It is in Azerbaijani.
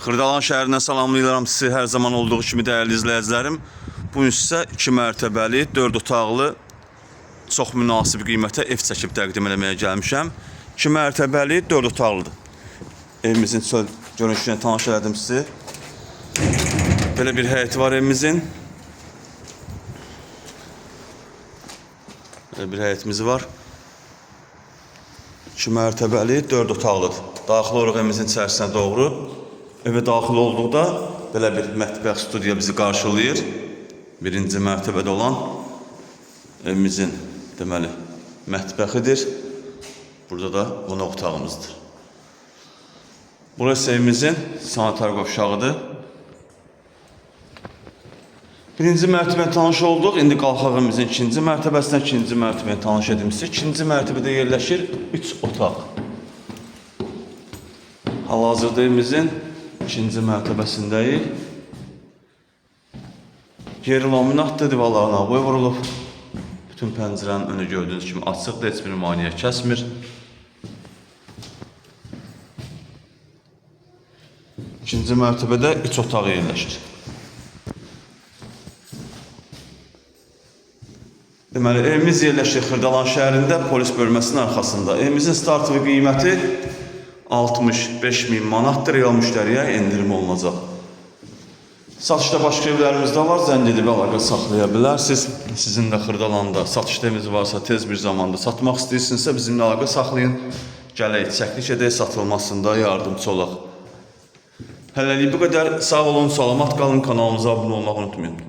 Xırdalan şəhərindən salamlayıram sizi hər zaman olduğu kimi dəyərli izləyicilərim. Bu gün sizə 2 mərtəbəli, 4 otaqlı, çox münasib qiymətə ev çəkib təqdim etməyə gəlmişəm. 2 mərtəbəli, 4 otaqlıdır. Evimizin görünüşünə tanış elədim sizi. Belə bir həyəti var evimizin. Belə bir həyətimiz var. 2 mərtəbəli, 4 otaqlıdır. Daxil olaraq evimizin içərisinə doğru. Evə daxil olduqda belə bir mətbəx studiya bizi qarşılayır. Birinci mərtəbədə olan evimizin deməli mətbəxidir. Burada da qonaq otağımızdır. Burası evimizin sanitar qovşağıdır. Birinci mərtəbəyə tanış olduq. İndi qalxaq evimizin ikinci mərtəbəsinə, ikinci mərtəbəyə tanış edilmişsə. İkinci mərtəbədə yerləşir 3 otaq. Hal-hazırda evimizin ikinci mərtəbəsindəyik. Yeri laminatdır, divarlarına boy vurulub. Bütün pəncərənin önü gördüyünüz kimi açıqdır, heç bir maneə kəsmir. İkinci mərtəbədə 3 otaq yerləşir. Deməli, evimiz yerləşir Xırdalan şəhərində, polis bölməsinin arxasında. Evimizin startlı qiyməti 65.000 manatdır, real müştəriyə endirim olunacaq. Satışda başqa evlərimiz də var, zəng edib əlaqə saxlaya bilərsiniz. Sizin də Xırdalanda satışda eviniz varsa, tez bir zamanda satmaq istəyirsinizsə bizimlə əlaqə saxlayın. Gələk, çəklik edək, satılmasında yardımcı olaq. Hələlik bu qədər. Sağ olun, salamat qalın, kanalımıza abunə olmağı unutmayın.